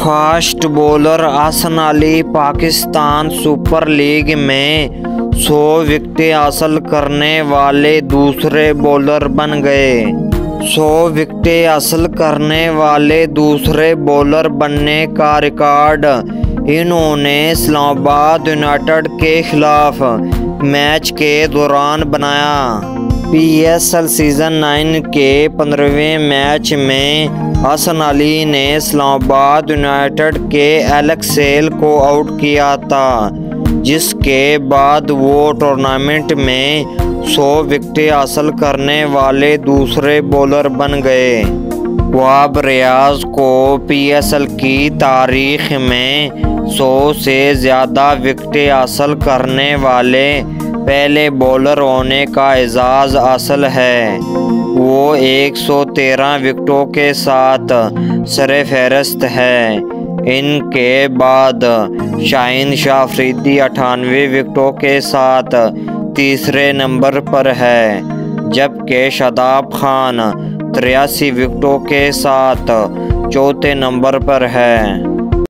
Fast bowler Hasan Ali Pakistan super league میں 100 وکٹیں حاصل کرنے والے دوسرے بولر بن گئے۔ 100 وکٹیں حاصل کرنے والے دوسرے بولر بننے کا ریکارڈ انہوں نے اسلام آباد یونائیٹڈ کے خلاف میچ کے دوران بنایا۔ پی ایس ایل سیزن 9 کے 15ویں میچ میں حسن علی نے اسلام آباد یونائیٹڈ کے ایلیکس ہیل کو آؤٹ کیا تھا، جس کے بعد وہ ٹورنامنٹ میں 100 وکٹیں حاصل کرنے والے دوسرے بولر بن گئے۔ وہاب ریاض کو پی ایس ایل کی تاریخ میں 100 سے زیادہ وکٹیں حاصل کرنے والے پہلے بولر ہونے کا اعزاز حاصل ہے۔ وہ 113 وکٹوں کے ساتھ سرفہرست ہے۔ ان کے بعد شاہین شاہ افریدی 98 وکٹوں کے ساتھ تیسرے نمبر پر ہے، جبکہ شاداب خان 83 وکٹوں کے ساتھ چوتھے نمبر پر ہے۔